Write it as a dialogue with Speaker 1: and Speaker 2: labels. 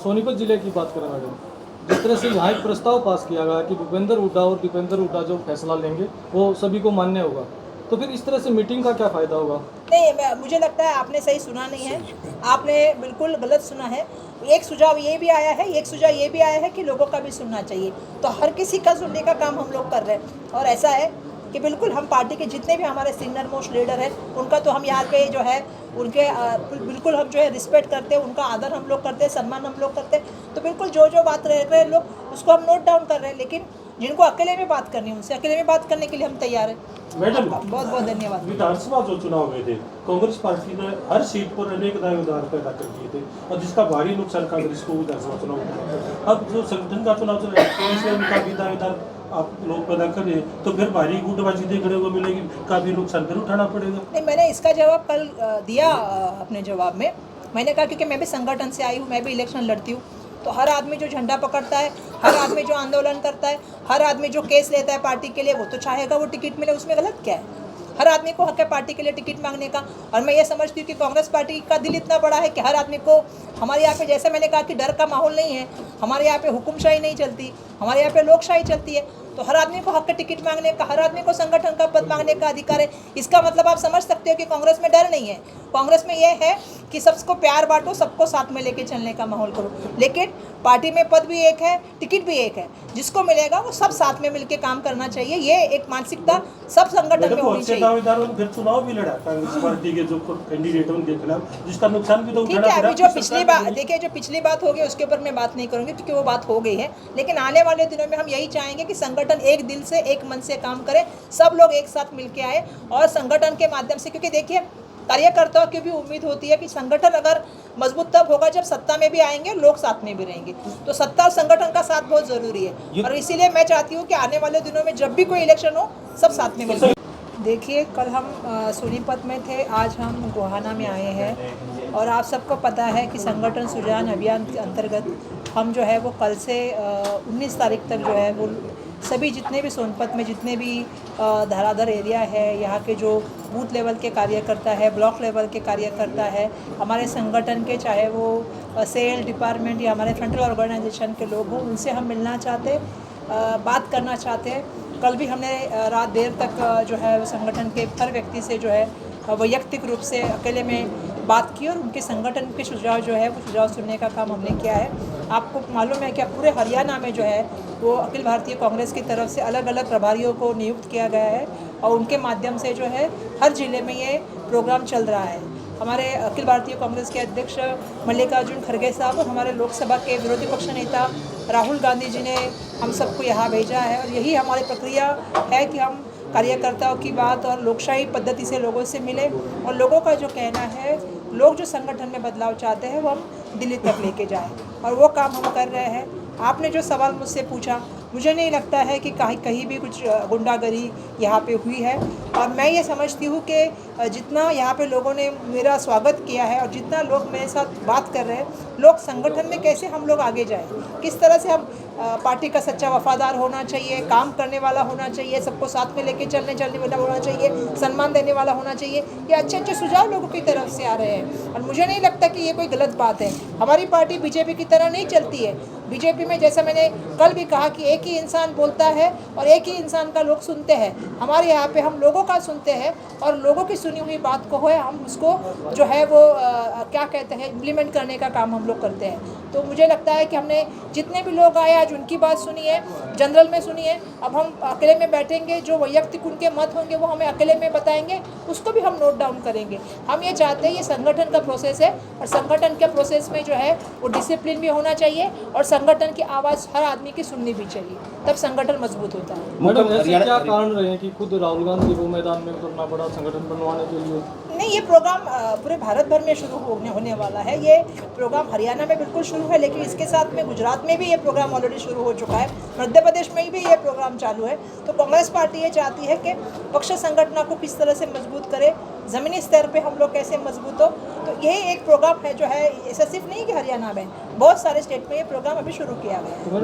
Speaker 1: सोनीपत जिले की बात करें मैडम, जिस तरह से यहाँ एक प्रस्ताव पास किया गया कि भूपेंद्र हुड्डा जो फैसला लेंगे वो सभी को मान्य होगा, तो फिर इस तरह से मीटिंग का क्या फ़ायदा होगा?
Speaker 2: नहीं, मुझे लगता है आपने सही सुना नहीं है, आपने बिल्कुल गलत सुना है। एक सुझाव ये भी आया है, एक सुझाव ये भी आया है कि लोगों का भी सुनना चाहिए। तो हर किसी का सुनने का काम हम लोग कर रहे हैं। और ऐसा है कि बिल्कुल हम पार्टी के जितने भी हमारे सीनियर मोस्ट लीडर हैं, उनका तो हम यहाँ के जो है उनके बिल्कुल हम जो है रिस्पेक्ट करते हैं, उनका आदर हम लोग करते हैं, सम्मान हम लोग करते हैं। तो बिल्कुल जो जो बात रह रहे हैं लोग उसको हम नोट डाउन कर रहे हैं, लेकिन जिनको अकेले में बात करनी है उनसे अकेले में बात करने के लिए हम तैयार हैं।
Speaker 3: मैडम,
Speaker 2: बहुत बहुत धन्यवाद।
Speaker 3: विधानसभा जो चुनाव हुए थे, कांग्रेस पार्टी ने हर सीट पर अनेक दावेदार पैदा कर दिए थे और जिसका भारी नुकसान कांग्रेस को विधानसभा चुनाव हुआ। अब जो संगठन का चुनाव चल रहा है इसमें उनका भी दावेदार आप लोग पैदा कर रहे हैं, तो फिर भारी गुटबाजी देखने को मिलेगी, का भी नुकसान फिर उठाना पड़ेगा।
Speaker 2: नहीं, मैंने इसका जवाब कल दिया अपने जवाब में। मैंने कहा क्योंकि मैं भी संगठन से आई हूँ, मैं भी इलेक्शन लड़ती हूँ, तो हर आदमी जो झंडा पकड़ता है, हर आदमी जो आंदोलन करता है, हर आदमी जो केस लेता है पार्टी के लिए, वो तो चाहेगा वो टिकट मिले, उसमें गलत क्या है? हर आदमी को हक है पार्टी के लिए टिकट मांगने का। और मैं ये समझती हूँ कि कांग्रेस पार्टी का दिल इतना बड़ा है कि हर आदमी को, हमारे यहाँ पे जैसे मैंने कहा कि डर का माहौल नहीं है, हमारे यहाँ पे हुकुमशाही नहीं चलती, हमारे यहाँ पे लोकशाही चलती है। तो हर आदमी को हक है टिकट मांगने का, हर आदमी को संगठन का पद मांगने का अधिकार है। इसका मतलब आप समझ सकते हो कि कांग्रेस में डर नहीं है। कांग्रेस में यह है कि सबको प्यार बांटो, सबको साथ में लेके चलने का माहौल करो। लेकिन पार्टी में पद भी एक है, टिकट भी एक है, जिसको मिलेगा वो सब साथ में मिलके काम करना चाहिए। ये एक मानसिकता सब संगठन में होनी चाहिए।
Speaker 3: दावेदारों ने फिर चुनाव भी लड़ा कांग्रेस पार्टी के जो कैंडिडेट उनके खिलाफ, जिसका नुकसान भी तो
Speaker 2: ठीक है। अभी जो पिछली बात देखिए, जो पिछली बात हो गई उसके ऊपर मैं बात नहीं करूंगी क्योंकि वो बात हो गई है। लेकिन आने वाले दिनों में हम यही चाहेंगे कि संगठन एक दिल से, एक मन से काम करे, सब लोग एक साथ मिलके आए और संगठन के माध्यम से, क्योंकि देखिए कार्यकर्ताओं की भी उम्मीद होती है कि संगठन अगर मजबूत तब होगा जब सत्ता में भी आएंगे, लोग साथ में भी रहेंगे। तो सत्ता और संगठन का साथ बहुत जरूरी है और इसीलिए मैं चाहती हूँ कि आने वाले दिनों में जब भी कोई इलेक्शन हो, सब साथ में मिले। देखिए, कल हम सोनीपत में थे, आज हम गोहाना में आए हैं और आप सबको पता है कि संगठन सुजान अभियान के अंतर्गत हम जो है वो कल से 19 तारीख तक जो है वो सभी जितने भी सोनीपत में जितने भी धराधर एरिया है, यहाँ के जो बूथ लेवल के कार्यकर्ता है, ब्लॉक लेवल के कार्यकर्ता है, हमारे संगठन के, चाहे वो सेल डिपार्टमेंट या हमारे फ्रंटल ऑर्गेनाइजेशन के लोग हों, उनसे हम मिलना चाहते, बात करना चाहते हैं। कल भी हमने रात देर तक जो है संगठन के हर व्यक्ति से जो है वैयक्तिक रूप से अकेले में बात की और उनके संगठन के सुझाव जो है वो सुझाव सुनने का काम हमने किया है। आपको मालूम है कि पूरे हरियाणा में जो है वो अखिल भारतीय कांग्रेस की तरफ से अलग अलग प्रभारियों को नियुक्त किया गया है और उनके माध्यम से जो है हर जिले में ये प्रोग्राम चल रहा है। हमारे अखिल भारतीय कांग्रेस के अध्यक्ष मल्लिकार्जुन खड़गे साहब और हमारे लोकसभा के विरोधी पक्ष नेता राहुल गांधी जी ने हम सबको यहाँ भेजा है और यही हमारी प्रक्रिया है कि हम कार्यकर्ताओं की बात और लोकशाही पद्धति से लोगों से मिले और लोगों का जो कहना है, लोग जो संगठन में बदलाव चाहते हैं वो हम दिल्ली तक लेके जाएं और वो काम हम कर रहे हैं। आपने जो सवाल मुझसे पूछा, मुझे नहीं लगता है कि कहीं भी कुछ गुंडागर्दी यहाँ पे हुई है और मैं ये समझती हूँ कि जितना यहाँ पे लोगों ने मेरा स्वागत किया है और जितना लोग मेरे साथ बात कर रहे हैं, लोग संगठन में कैसे हम लोग आगे जाएं, किस तरह से हम पार्टी का सच्चा वफादार होना चाहिए, काम करने वाला होना चाहिए, सबको साथ में लेके चलने वाला होना चाहिए, सम्मान देने वाला होना चाहिए। ये अच्छे अच्छे सुझाव लोगों की तरफ से आ रहे हैं और मुझे नहीं लगता कि ये कोई गलत बात है। हमारी पार्टी बीजेपी की तरह नहीं चलती है। बीजेपी में जैसा मैंने कल भी कहा कि एक ही इंसान बोलता है और एक ही इंसान का लोग सुनते हैं। हमारे यहाँ पे हम लोगों का सुनते हैं और लोगों की सुनी हुई बात को है हम उसको जो है वो क्या कहते हैं इम्प्लीमेंट करने का काम हम लोग करते हैं। तो मुझे लगता है कि हमने जितने भी लोग आए आज उनकी बात सुनी है, जनरल में सुनी है। अब हम अकेले में बैठेंगे, जो वैयक्तिक उनके मत होंगे वो हमें अकेले में बताएंगे, उसको भी हम नोट डाउन करेंगे। हम ये चाहते हैं, ये संगठन का प्रोसेस है और संगठन के प्रोसेस में जो है वो डिसिप्लिन भी होना चाहिए और संगठन की आवाज़ हर आदमी की सुननी भी चाहिए, तब संगठन मजबूत होता है।
Speaker 1: मैडम, ऐसे क्या कारण रहे हैं कि खुद राहुल गांधी को मैदान में उतरना पड़ा संगठन बनवाने के लिए?
Speaker 2: नहीं, ये प्रोग्राम पूरे भारत भर में शुरू होने वाला है। ये प्रोग्राम हरियाणा में बिल्कुल शुरू है, लेकिन इसके साथ में गुजरात में भी ये प्रोग्राम ऑलरेडी शुरू हो चुका है, मध्य प्रदेश में भी ये प्रोग्राम चालू है। तो कांग्रेस पार्टी ये चाहती है कि पक्ष संगठन को किस तरह से मजबूत करे, ज़मीनी स्तर पे हम लोग कैसे मजबूत हो। तो यही एक प्रोग्राम है जो है, ऐसा सिर्फ नहीं कि हरियाणा में, बहुत सारे स्टेट में ये प्रोग्राम अभी शुरू किया गया है।